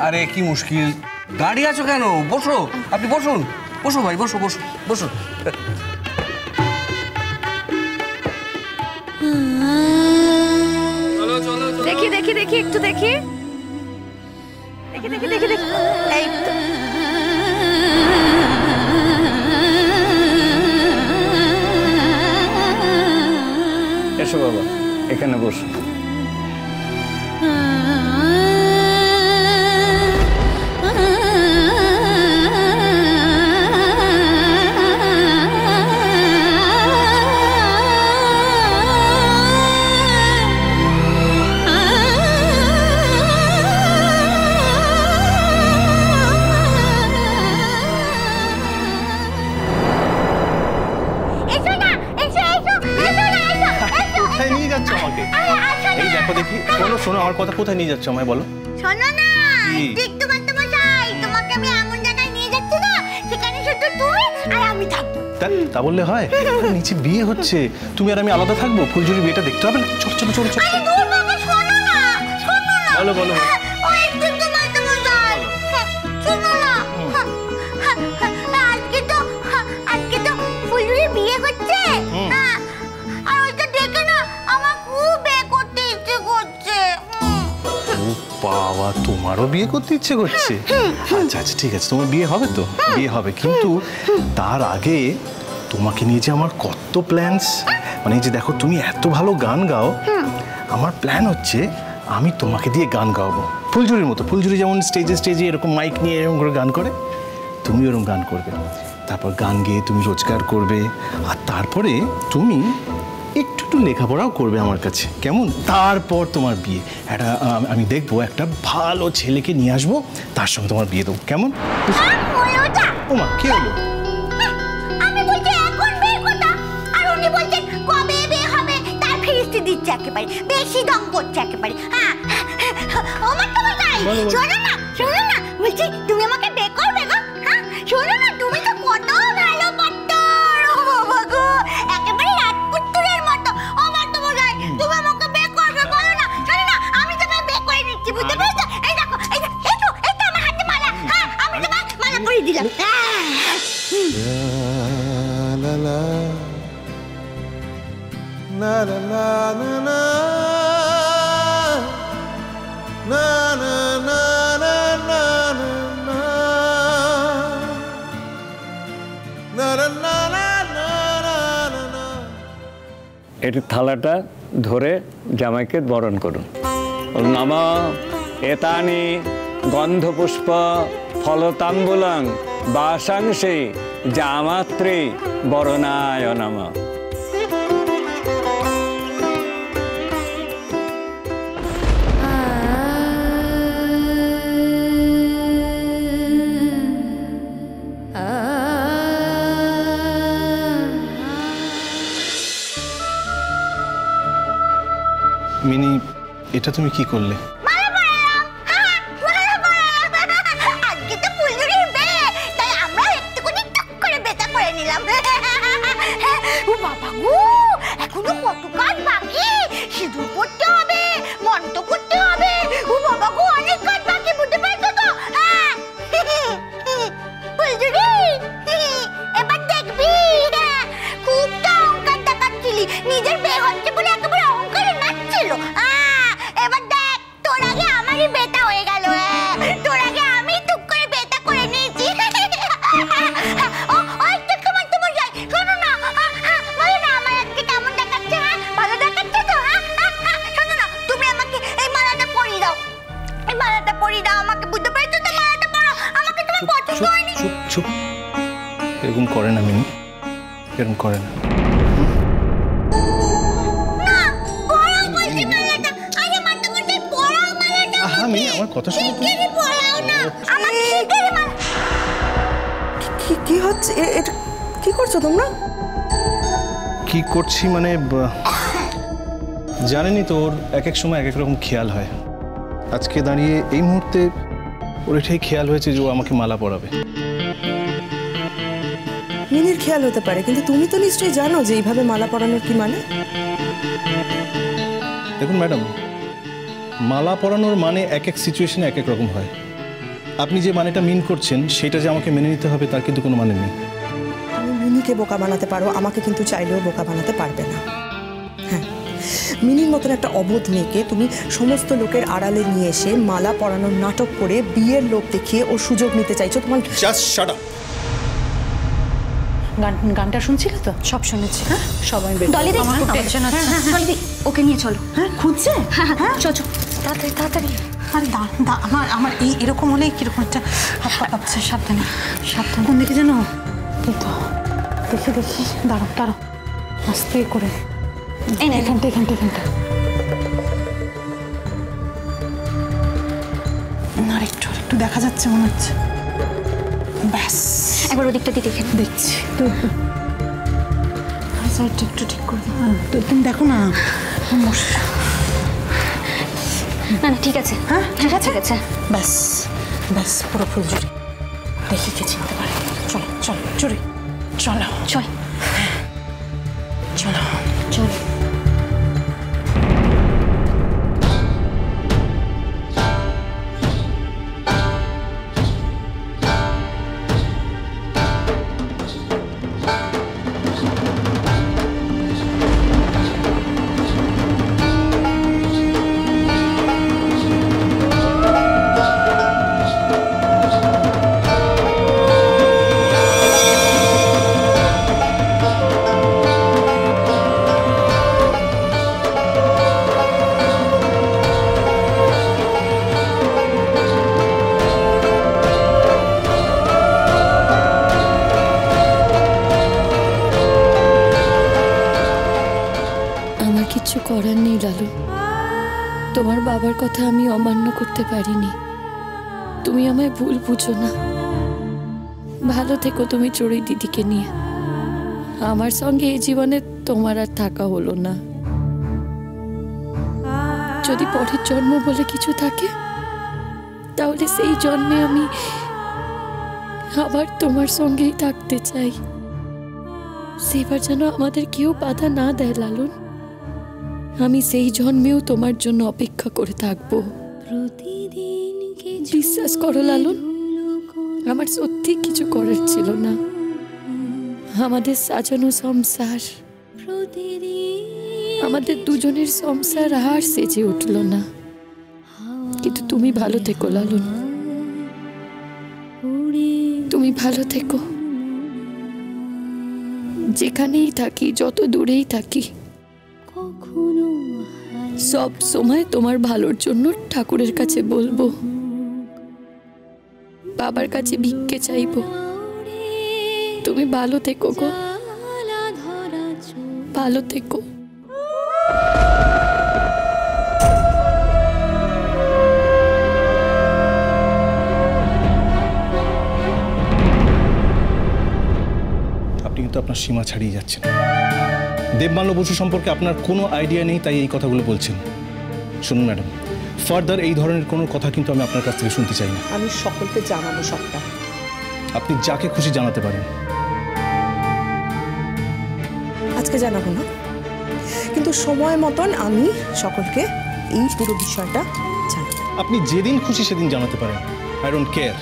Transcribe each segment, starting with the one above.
আরে কি মুশকিল, দাঁড়িয়ে আছো কেন? বসো, আপনি বসুন। বসো ভাই, বসো বসো বসো। দেখি দেখি দেখি একটু দেখি দেখি দেখি দেখি দেখি এই তো। এসো বাবা, এখানে বসো। শোনো আমার কথা, কোথায় নিয়ে যাচ্ছ আমায় বলো? শোনো না, ঠিক তোমার মশাই, তোমাকে আমি এমন জায়গায় নিয়ে যাচ্ছি না সেখানে শুধু তুমি আর আমি থাকবো। তা বললে হয়? নিচে বিয়ে হচ্ছে, তুমি আর আমি আলাদা থাকবো? ফুলঝুরি বিয়েটা দেখতে হবে না? চলো চলো চলো চলো। আরে দূর বাবা, শোনো না, শোনো না। বলো বলো। ওই ঠিক তোমার মশাই, শোনো না। আজকে তো ফুলঝুরি বিয়ে হচ্ছে। আর ওইটা দেখে না আমার খুব বিয়ে করতে ইচ্ছে করছে। বাবা, তোমারও বিয়ে করতে ইচ্ছে করছে? আচ্ছা আচ্ছা ঠিক আছে, তোমার বিয়ে হবে তো? বিয়ে হবে, কিন্তু তার আগে তোমাকে নিয়ে যে আমার কত প্ল্যানস। মানে এই যে দেখো, তুমি এত ভালো গান গাও, আমার প্ল্যান হচ্ছে আমি তোমাকে দিয়ে গান গাওয়াবো ফুলঝুরির মতো। ফুলঝুরি যেমন স্টেজে স্টেজে এরকম মাইক নিয়ে এরকম করে গান করে, তুমি ওরকম গান করবে। তারপর গান গেয়ে তুমি রোজগার করবে, আর তারপরে তুমি একটু একটু লেখাপড়াও করবে আমার কাছে, কেমন? তারপর তোমার বিয়ে। আমি দেখবো একটা ভালো ছেলেকে নিয়ে আসবো, তার সঙ্গে তোমার বিয়ে দেবো, কেমন? ওমা, কি হলো? আমি বলছি এখন বিয়ে কথা, আর উনি বলছেন কবে বিয়ে হবে তার ফিরিস্তি দিচ্ছে একেবারে, বেশি দম করছে একেবারে। হ্যাঁ আমার তো তাই। শোনো না, শোনো না, বলছি তুমি আমাকে বিয়ে করবে গো? হ্যাঁ শোনো না, তুমি তো কত ভালো পাত্তর। ও বাবা গো, একেবারে রাজপুত্রের মতো। ও বাবা বলাই, তুমি আমাকে বিয়ে করবে বলো না? শোনো না, আমি তোমাকে বিয়ে করে নিচ্ছি, বুঝতে পেরেছো? এই দেখো, এই তো আমার হাতে মালা। হ্যাঁ আমি তোমাকে মালা পরিয়ে দিলাম। La la la la la la na na na na na na na na. এটি থালাটা ধরে জামাইকে বরণ করুন। নমঃ এতানি গন্ধপুষ্প ফলতাম্বুলং বাসাংসি জামাত্রী বরণায় নমঃ। মিনি, এটা তুমি কি করলে? আজকে তো ফুলঝুরির বিয়ে, তাই আমরা একটুখানি টক করে বেটা করে নিলাম। ও বাবা গো, এখনো কত কাজ বাকি। সিঁদুর পড়তে হবে, মন্ত্র করতে হবে। ও বাবা গো, অনেক কাজ বাকি, বুঝতে পারছো তো? ফুলঝুরি, এবার দেখবি। খুব তো অহংকার দেখাচ্ছিলি, নিজের বিয়ে হচ্ছে বলে একেবারে অহংকারে নাচছিল। এবার দেখ, তোর আগে আমারই বেটা হয়ে গেল। তোর আগে আমি টুক করে বেটা করে নিয়েছি। শোনো না, বলো না আমার আজকে কেমন দেখাচ্ছে? ভালো দেখাচ্ছে তো? শোনো না, তুমি আমাকে এই মালাটা পরিয়ে দাও। এই মালাটা পরিয়ে দাও আমাকে, বুঝতে পেরেছো তো? মালাটা পরো আমাকে, তোমার পছন্দ হয়নি? চুপ চুপ, এরকম করে না মিনি, এরকম করে না। আমি আমার কথা শুনো। কি হচ্ছে? এটা কি করছো তোমরা? কি করছি মানে, জানেনই তো, ওর এক এক সময় এক এক রকম খেয়াল হয়। আজকে দাঁড়িয়ে এই মুহূর্তে ওর এটাই খেয়াল হয়েছে যে ও আমাকে মালা পরাবে। মিনির খেয়াল হতে পারে, কিন্তু তুমি তো নিশ্চয়ই জানো যে এইভাবে মালা পরানোর কি মানে। দেখুন ম্যাডাম, মালা পরানোর মানে এক এক সিচুয়েশনে এক এক রকম হয়। আপনি যে মানেটা মিন করছেন সেটা যে আমাকে মেনে নিতে হবে তার কিন্তু কোনো মানে নেই। তুমি মিনিকে বোকা বানাতে পারো, আমাকে কিন্তু চাইলেও বোকা বানাতে পারবে না। হ্যাঁ, মিনির মতন একটা অবোধ মেয়েকে তুমি সমস্ত লোকের আড়ালে নিয়ে এসে মালা পরানোর নাটক করে বিয়ের লোক দেখিয়ে ওর সুযোগ নিতে চাইছো। তোমার জাস্ট শাট আপ। গানটা শুনছিলে তো? সব শুনেছি। হ্যাঁ, সবাই ডলি দি, খুব টেনশন হচ্ছে। ডলি দি, ওকে নিয়ে চলো। হ্যাঁ, খুঁজছে? হ্যাঁ, চলো তাড়াতাড়ি তাড়াতাড়ি। আরে আমার এরকম হলে কিরকম একটা হাত পা কাঁপছে। সাবধানে সাবধানে। কোন দিকে যেন? এই তো দেখি দাঁড়াও আস্তে করে। এখানটা আর একটু দেখা যাচ্ছে মনে হচ্ছে। ব্যাস, একবার ওদিকটা দিয়ে দেখে দেখছি তো। সাইডটা একটু ঠিক করে দাও। তুমি দেখো না। না ঠিক আছে। হ্যাঁ, ঠিক আছে। ব্যাস পুরো ফুল জুড়ে দেখি কে চিনতে পারে। চলো জুড়ে চলো। চল। কিছু করার নেই লালু, তোমার বাবার কথা আমি অমান্য করতে পারিনি। তুমি আমায় ভুল বুঝো না। ভালো থেকো তুমি চড়ুই দিদিকে নিয়ে। আমার সঙ্গে এই জীবনে তোমার আর থাকা হলো না। যদি পরের জন্ম বলে কিছু থাকে তাহলে সেই জন্মে আমি আবার তোমার সঙ্গেই থাকতে চাই। সেবার যেন আমাদের কেউ বাধা না দেয় লালন। আমি সেই জন্মেও তোমার জন্য অপেক্ষা করে থাকবো। বিশ্বাস করো লালন, আমার সত্যি কিছু করার ছিল না। আমাদের সাজানো সংসার, আমাদের দুজনের সংসার আর সেজে উঠল না। কিন্তু তুমি ভালো থেকো লালন, তুমি ভালো থেকো। যেখানেই থাকি, যত দূরেই থাকি, সব সময় তোমার ভালোর জন্য ঠাকুরের কাছে বলবো, বাবার কাছে ভিক্ষে চাইবো। তুমি ভালো থেকো গো, ভালো থেকো। আপনি কিন্তু আপনার সীমা ছাড়িয়ে যাচ্ছেন। দেবমাল্য বসু সম্পর্কে আপনার কোনো আইডিয়া নেই, তাই এই কথাগুলো বলছেন। শুনুন ম্যাডাম, ফার্দার এই ধরনের কোনো কথা কিন্তু আমি আপনার কাছ থেকে শুনতে চাই না। আমি সকলকে জানাবো সবটা। আপনি যাকে খুশি জানাতে পারেন। আজকে জানাবো না, কিন্তু সময় মতন আমি সকলকে এই পুরো বিষয়টা জানাবো। আপনি যেদিন খুশি সেদিন জানাতে পারেন। I don't care.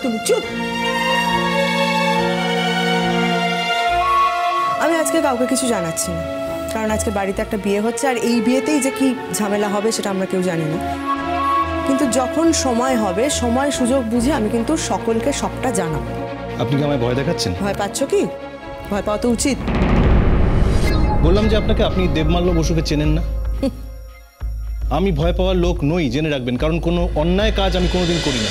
তুমি চুপ। আমি আজকে কাউকে কিছু জানাচ্ছি না, কারণ আজকে বাড়িতে একটা বিয়ে হচ্ছে, আর এই বিয়েতেই যে কি ঝামেলা হবে সেটা আমরা কেউ জানি না। কিন্তু যখন সময় হবে, সময় সুযোগ বুঝে আমি কিন্তু সকলকে সবটা জানাবো। আপনি কি আমায় ভয় দেখাচ্ছেন? ভয় পাচ্ছ কি? ভয় পাওয়া তো উচিত। বললাম যে আপনাকে, আপনি দেবমাল্য বসুকে চেনেন না। আমি ভয় পাওয়ার লোক নই, জেনে রাখবেন, কারণ কোনো অন্যায় কাজ আমি কোনোদিন করি না।